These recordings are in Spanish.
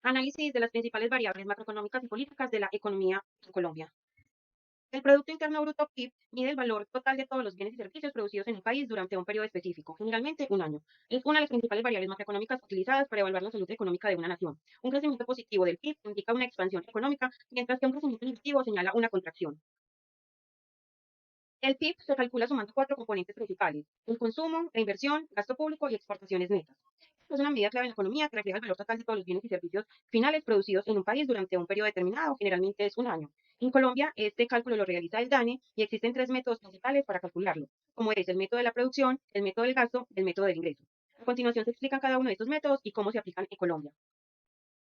Análisis de las principales variables macroeconómicas y políticas de la economía en Colombia. El Producto Interno Bruto PIB mide el valor total de todos los bienes y servicios producidos en un país durante un periodo específico, generalmente un año. Es una de las principales variables macroeconómicas utilizadas para evaluar la salud económica de una nación. Un crecimiento positivo del PIB indica una expansión económica, mientras que un crecimiento negativo señala una contracción. El PIB se calcula sumando cuatro componentes principales: el consumo, la inversión, gasto público y exportaciones netas. Es una medida clave en la economía que refleja el valor total de todos los bienes y servicios finales producidos en un país durante un periodo determinado, generalmente es un año. En Colombia, este cálculo lo realiza el DANE y existen tres métodos principales para calcularlo, como es el método de la producción, el método del gasto y el método del ingreso. A continuación se explican cada uno de estos métodos y cómo se aplican en Colombia.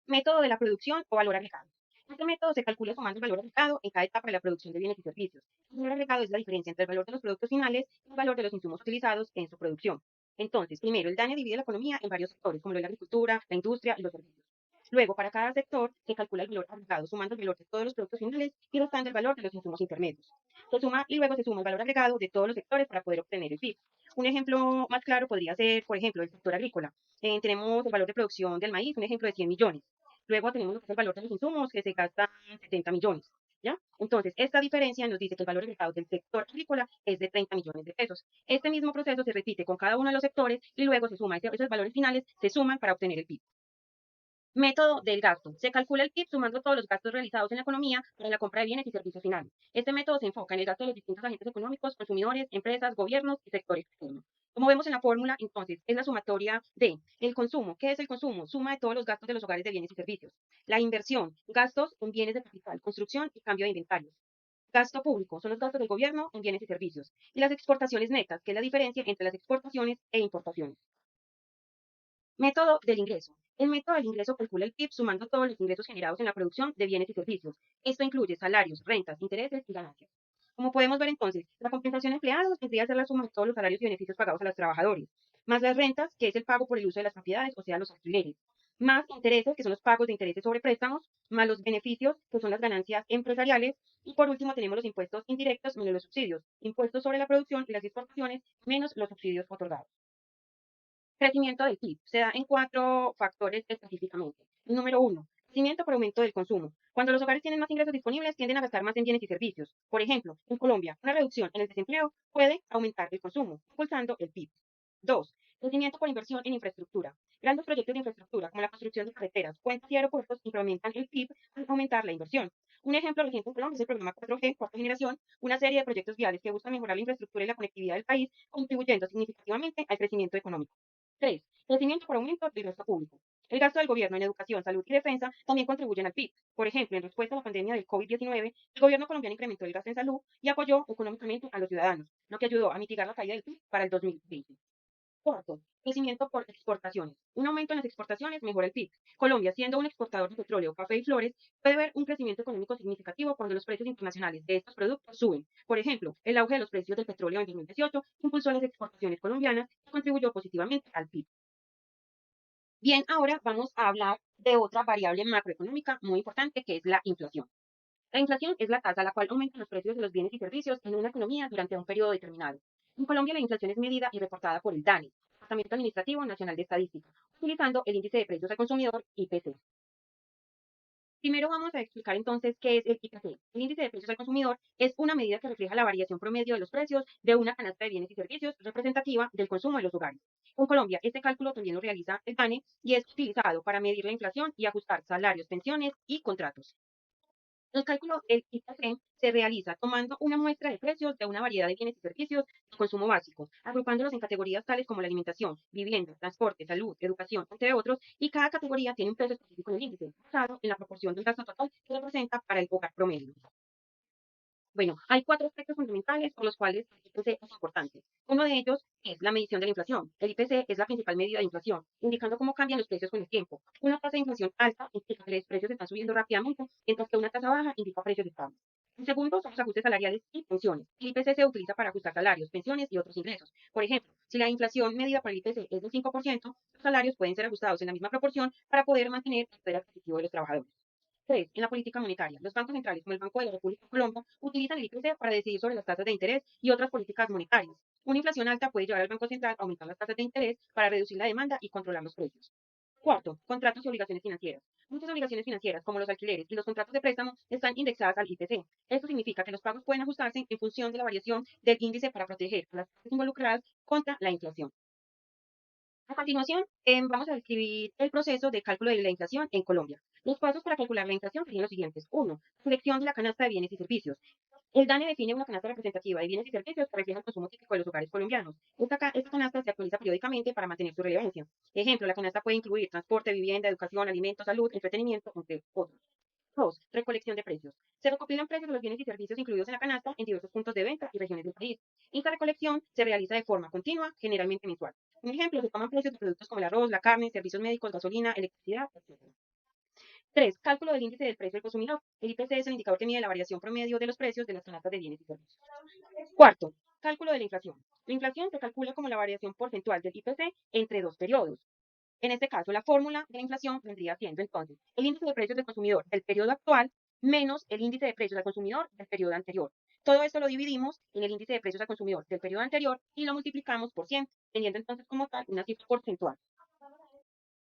Método de la producción o valor agregado. Este método se calcula sumando el valor agregado en cada etapa de la producción de bienes y servicios. El valor agregado es la diferencia entre el valor de los productos finales y el valor de los insumos utilizados en su producción. Entonces, primero, el DANE divide la economía en varios sectores, como lo es la agricultura, la industria y los servicios. Luego, para cada sector, se calcula el valor agregado, sumando el valor de todos los productos finales y restando el valor de los insumos intermedios. Se suma y luego se suma el valor agregado de todos los sectores para poder obtener el PIB. Un ejemplo más claro podría ser, por ejemplo, el sector agrícola. Tenemos el valor de producción del maíz, un ejemplo de 100 millones. Luego tenemos lo que es el valor de los insumos, que se gastan 70 millones. ¿Ya? Entonces, esta diferencia nos dice que el valor agregado del sector agrícola es de 30 millones de pesos. Este mismo proceso se repite con cada uno de los sectores y luego se suma, esos valores finales se suman para obtener el PIB. Método del gasto. Se calcula el PIB sumando todos los gastos realizados en la economía para la compra de bienes y servicios finales. Este método se enfoca en el gasto de los distintos agentes económicos, consumidores, empresas, gobiernos y sectores externos. Como vemos en la fórmula, entonces, es la sumatoria de el consumo. ¿Qué es el consumo? Suma de todos los gastos de los hogares de bienes y servicios. La inversión, gastos en bienes de capital, construcción y cambio de inventarios. Gasto público, son los gastos del gobierno en bienes y servicios. Y las exportaciones netas, que es la diferencia entre las exportaciones e importaciones. Método del ingreso. El método del ingreso calcula el PIB sumando todos los ingresos generados en la producción de bienes y servicios. Esto incluye salarios, rentas, intereses y ganancias. Como podemos ver entonces, la compensación a empleados vendría a ser la suma de todos los salarios y beneficios pagados a los trabajadores, más las rentas, que es el pago por el uso de las propiedades, o sea, los alquileres, más intereses, que son los pagos de intereses sobre préstamos, más los beneficios, que son las ganancias empresariales, y por último tenemos los impuestos indirectos menos los subsidios, impuestos sobre la producción y las exportaciones menos los subsidios otorgados. Crecimiento del PIB se da en cuatro factores específicamente. Número uno, crecimiento por aumento del consumo. Cuando los hogares tienen más ingresos disponibles, tienden a gastar más en bienes y servicios. Por ejemplo, en Colombia, una reducción en el desempleo puede aumentar el consumo, impulsando el PIB. Dos, crecimiento por inversión en infraestructura. Grandes proyectos de infraestructura, como la construcción de carreteras, puentes y aeropuertos, incrementan el PIB al aumentar la inversión. Un ejemplo reciente en Colombia es el programa 4G, cuarta generación, una serie de proyectos viales que buscan mejorar la infraestructura y la conectividad del país, contribuyendo significativamente al crecimiento económico. 3. Crecimiento por aumento del gasto público. El gasto del gobierno en educación, salud y defensa también contribuyen al PIB. Por ejemplo, en respuesta a la pandemia del COVID-19, el gobierno colombiano incrementó el gasto en salud y apoyó económicamente a los ciudadanos, lo que ayudó a mitigar la caída del PIB para el 2020. Cuarto, crecimiento por exportaciones. Un aumento en las exportaciones mejora el PIB. Colombia, siendo un exportador de petróleo, café y flores, puede ver un crecimiento económico significativo cuando los precios internacionales de estos productos suben. Por ejemplo, el auge de los precios del petróleo en 2018 impulsó las exportaciones colombianas y contribuyó positivamente al PIB. Bien, ahora vamos a hablar de otra variable macroeconómica muy importante que es la inflación. La inflación es la tasa a la cual aumentan los precios de los bienes y servicios en una economía durante un periodo determinado. En Colombia la inflación es medida y reportada por el DANE, Departamento Administrativo Nacional de Estadística, utilizando el índice de precios al consumidor IPC. Primero vamos a explicar entonces qué es el IPC. El índice de precios al consumidor es una medida que refleja la variación promedio de los precios de una canasta de bienes y servicios representativa del consumo de los hogares. En Colombia, este cálculo también lo realiza el DANE y es utilizado para medir la inflación y ajustar salarios, pensiones y contratos. El cálculo del IPC se realiza tomando una muestra de precios de una variedad de bienes y servicios de consumo básicos, agrupándolos en categorías tales como la alimentación, vivienda, transporte, salud, educación, entre otros, y cada categoría tiene un peso específico en el índice, basado en la proporción del gasto total que representa para el hogar promedio. Bueno, hay cuatro aspectos fundamentales por los cuales el IPC es importante. Uno de ellos es la medición de la inflación. El IPC es la principal medida de inflación, indicando cómo cambian los precios con el tiempo. Una tasa de inflación alta indica que los precios están subiendo rápidamente, mientras que una tasa baja indica precios estables. El segundo son los ajustes salariales y pensiones. El IPC se utiliza para ajustar salarios, pensiones y otros ingresos. Por ejemplo, si la inflación medida por el IPC es del 5%, los salarios pueden ser ajustados en la misma proporción para poder mantener el poder adquisitivo de los trabajadores. 3. En la política monetaria. Los bancos centrales, como el Banco de la República de Colombia, utilizan el IPC para decidir sobre las tasas de interés y otras políticas monetarias. Una inflación alta puede llevar al Banco Central a aumentar las tasas de interés para reducir la demanda y controlar los precios. Cuarto, contratos y obligaciones financieras. Muchas obligaciones financieras, como los alquileres y los contratos de préstamo, están indexadas al IPC. Esto significa que los pagos pueden ajustarse en función de la variación del índice para proteger a las partes involucradas contra la inflación. A continuación, vamos a describir el proceso de cálculo de la inflación en Colombia. Los pasos para calcular la inflación serían los siguientes. Uno, selección de la canasta de bienes y servicios. El DANE define una canasta representativa de bienes y servicios que refleja el consumo típico de los hogares colombianos. Esta canasta se actualiza periódicamente para mantener su relevancia. Ejemplo, la canasta puede incluir transporte, vivienda, educación, alimentos, salud, entretenimiento, entre otros. 2. Recolección de precios. Se recopilan precios de los bienes y servicios incluidos en la canasta en diversos puntos de venta y regiones del país. Esta recolección se realiza de forma continua, generalmente mensual. Un ejemplo, se toman precios de productos como el arroz, la carne, servicios médicos, gasolina, electricidad, etc. 3. Cálculo del índice del precio del consumidor. El IPC es el indicador que mide la variación promedio de los precios de las canastas de bienes y servicios. Cuarto, cálculo de la inflación. La inflación se calcula como la variación porcentual del IPC entre dos periodos. En este caso, la fórmula de la inflación vendría siendo entonces el índice de precios del consumidor del periodo actual menos el índice de precios al consumidor del periodo anterior. Todo esto lo dividimos en el índice de precios al consumidor del periodo anterior y lo multiplicamos por 100, teniendo entonces como tal una cifra porcentual.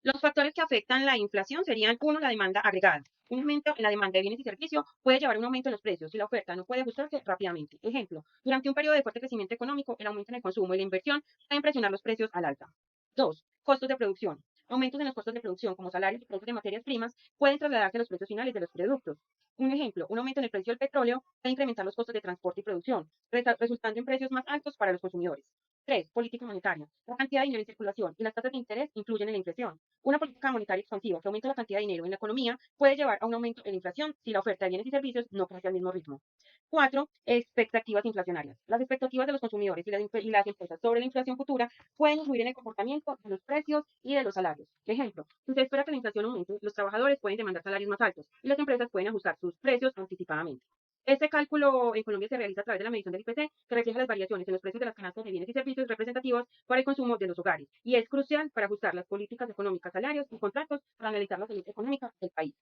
Los factores que afectan la inflación serían, uno, la demanda agregada. Un aumento en la demanda de bienes y servicios puede llevar a un aumento en los precios si la oferta no puede ajustarse rápidamente. Ejemplo, durante un periodo de fuerte crecimiento económico, el aumento en el consumo y la inversión pueden presionar los precios al alza. 2. Costos de producción. Aumentos en los costos de producción, como salarios y precios de materias primas, pueden trasladarse a los precios finales de los productos. Un ejemplo, un aumento en el precio del petróleo puede incrementar los costos de transporte y producción, resultando en precios más altos para los consumidores. 3. Política monetaria. La cantidad de dinero en circulación y las tasas de interés influyen en la inflación. Una política monetaria expansiva que aumenta la cantidad de dinero en la economía puede llevar a un aumento en la inflación si la oferta de bienes y servicios no crece al mismo ritmo. 4. Expectativas inflacionarias. Las expectativas de los consumidores y las empresas sobre la inflación futura pueden influir en el comportamiento de los precios y de los salarios. Ejemplo, si se espera que la inflación aumente, los trabajadores pueden demandar salarios más altos y las empresas pueden ajustar sus precios anticipadamente. Este cálculo en Colombia se realiza a través de la medición del IPC, que refleja las variaciones en los precios de las canastas de bienes y servicios representativos para el consumo de los hogares, y es crucial para ajustar las políticas económicas, salarios y contratos para analizar la salud económica del país.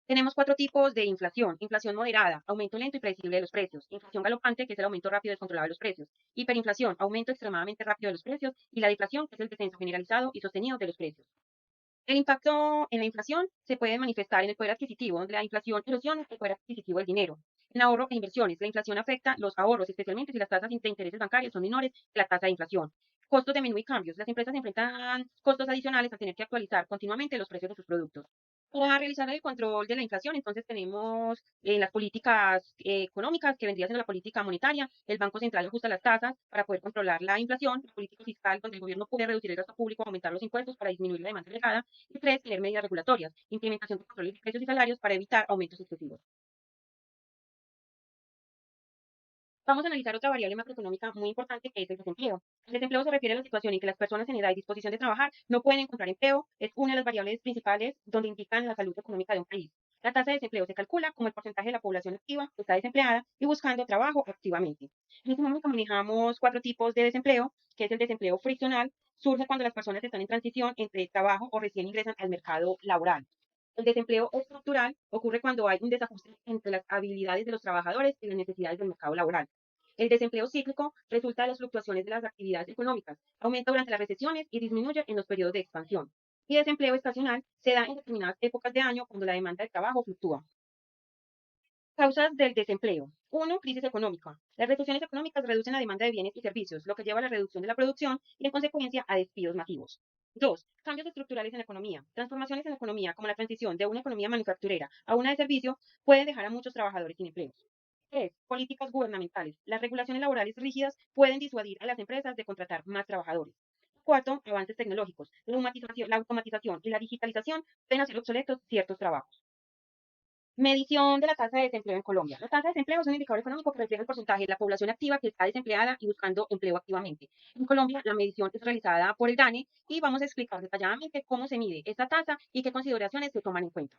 Tenemos cuatro tipos de inflación. Inflación moderada, aumento lento y predecible de los precios. Inflación galopante, que es el aumento rápido y descontrolado de los precios. Hiperinflación, aumento extremadamente rápido de los precios. Y la deflación, que es el descenso generalizado y sostenido de los precios. El impacto en la inflación se puede manifestar en el poder adquisitivo, donde la inflación erosiona el poder adquisitivo del dinero. En ahorro e inversiones, la inflación afecta los ahorros, especialmente si las tasas de intereses bancarios son menores que la tasa de inflación. Costos de menú y cambios. Las empresas enfrentan costos adicionales al tener que actualizar continuamente los precios de sus productos. Para realizar el control de la inflación, entonces tenemos las políticas económicas, que vendría siendo la política monetaria. El Banco Central ajusta las tasas para poder controlar la inflación. La política fiscal, donde el gobierno puede reducir el gasto público, aumentar los impuestos para disminuir la demanda agregada. Y 3, tener medidas regulatorias. Implementación de controles de precios y salarios para evitar aumentos excesivos. Vamos a analizar otra variable macroeconómica muy importante, que es el desempleo. El desempleo se refiere a la situación en que las personas en edad y disposición de trabajar no pueden encontrar empleo. Es una de las variables principales donde indican la salud económica de un país. La tasa de desempleo se calcula como el porcentaje de la población activa que está desempleada y buscando trabajo activamente. En económica manejamos cuatro tipos de desempleo, que es el desempleo friccional. Surge cuando las personas están en transición entre trabajo o recién ingresan al mercado laboral. El desempleo estructural ocurre cuando hay un desajuste entre las habilidades de los trabajadores y las necesidades del mercado laboral. El desempleo cíclico resulta de las fluctuaciones de las actividades económicas, aumenta durante las recesiones y disminuye en los periodos de expansión. Y desempleo estacional se da en determinadas épocas de año cuando la demanda de trabajo fluctúa. Causas del desempleo. Uno, crisis económica. Las recesiones económicas reducen la demanda de bienes y servicios, lo que lleva a la reducción de la producción y, en consecuencia, a despidos masivos. 2. Cambios estructurales en la economía. Transformaciones en la economía, como la transición de una economía manufacturera a una de servicio, pueden dejar a muchos trabajadores sin empleo. 3. Políticas gubernamentales. Las regulaciones laborales rígidas pueden disuadir a las empresas de contratar más trabajadores. 4. Avances tecnológicos. La automatización y la digitalización pueden hacer obsoletos ciertos trabajos. Medición de la tasa de desempleo en Colombia. La tasa de desempleo es un indicador económico que refleja el porcentaje de la población activa que está desempleada y buscando empleo activamente. En Colombia, la medición es realizada por el DANE y vamos a explicar detalladamente cómo se mide esta tasa y qué consideraciones se toman en cuenta.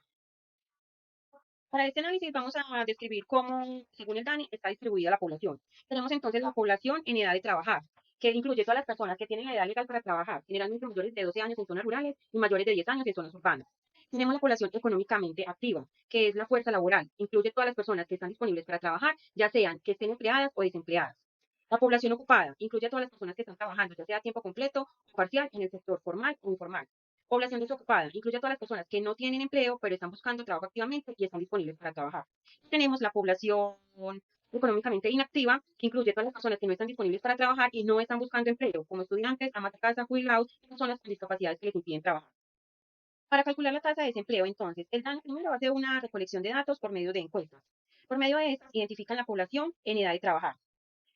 Para este análisis vamos a describir cómo, según el DANE, está distribuida la población. Tenemos entonces la población en edad de trabajar, que incluye todas las personas que tienen la edad legal para trabajar, generalmente mayores de 12 años en zonas rurales y mayores de 10 años en zonas urbanas. Tenemos la población económicamente activa, que es la fuerza laboral, incluye todas las personas que están disponibles para trabajar, ya sean que estén empleadas o desempleadas. La población ocupada incluye a todas las personas que están trabajando, ya sea a tiempo completo o parcial, en el sector formal o informal. Población desocupada. Incluye a todas las personas que no tienen empleo, pero están buscando trabajo activamente y están disponibles para trabajar. Tenemos la población económicamente inactiva, que incluye a todas las personas que no están disponibles para trabajar y no están buscando empleo, como estudiantes, amas de casa, jubilados y personas con discapacidades que les impiden trabajar. Para calcular la tasa de desempleo, entonces, el DANE primero hace una recolección de datos por medio de encuestas. Por medio de estas, identifican la población en edad de trabajar.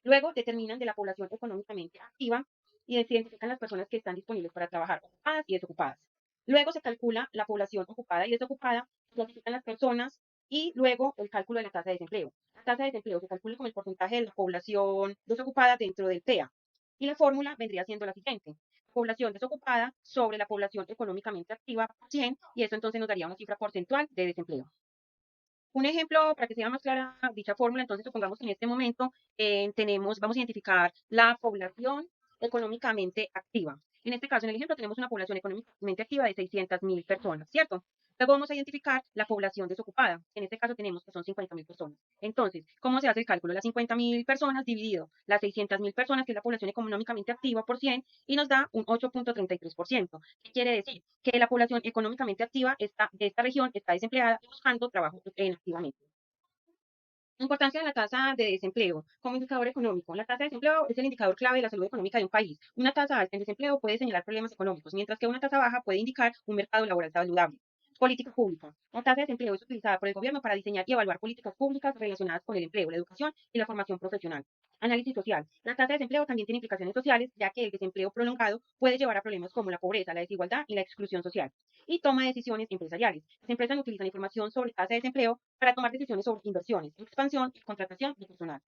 Luego, determinan de la población económicamente activa y se identifican las personas que están disponibles para trabajar, ocupadas y desocupadas. Luego se calcula la población ocupada y desocupada, se clasifican las personas y luego el cálculo de la tasa de desempleo. La tasa de desempleo se calcula como el porcentaje de la población desocupada dentro del PEA. Y la fórmula vendría siendo la siguiente: población desocupada sobre la población económicamente activa por 100, y eso entonces nos daría una cifra porcentual de desempleo. Un ejemplo para que sea más clara dicha fórmula, entonces supongamos que en este momento vamos a identificar la población económicamente activa. En este caso, en el ejemplo, tenemos una población económicamente activa de 600.000 personas, ¿cierto? Luego vamos a identificar la población desocupada. En este caso tenemos que son 50.000 personas. Entonces, ¿cómo se hace el cálculo? Las 50.000 personas dividido las 600.000 personas, que es la población económicamente activa por 100, y nos da un 8.33%. ¿Qué quiere decir? Que la población económicamente activa de esta región está desempleada y buscando trabajo activamente. La importancia de la tasa de desempleo como indicador económico. La tasa de desempleo es el indicador clave de la salud económica de un país. Una tasa alta en desempleo puede señalar problemas económicos, mientras que una tasa baja puede indicar un mercado laboral saludable. Política pública. La tasa de desempleo es utilizada por el gobierno para diseñar y evaluar políticas públicas relacionadas con el empleo, la educación y la formación profesional. Análisis social. La tasa de desempleo también tiene implicaciones sociales, ya que el desempleo prolongado puede llevar a problemas como la pobreza, la desigualdad y la exclusión social. Y toma de decisiones empresariales. Las empresas utilizan información sobre tasa de desempleo para tomar decisiones sobre inversiones, expansión y contratación de personal.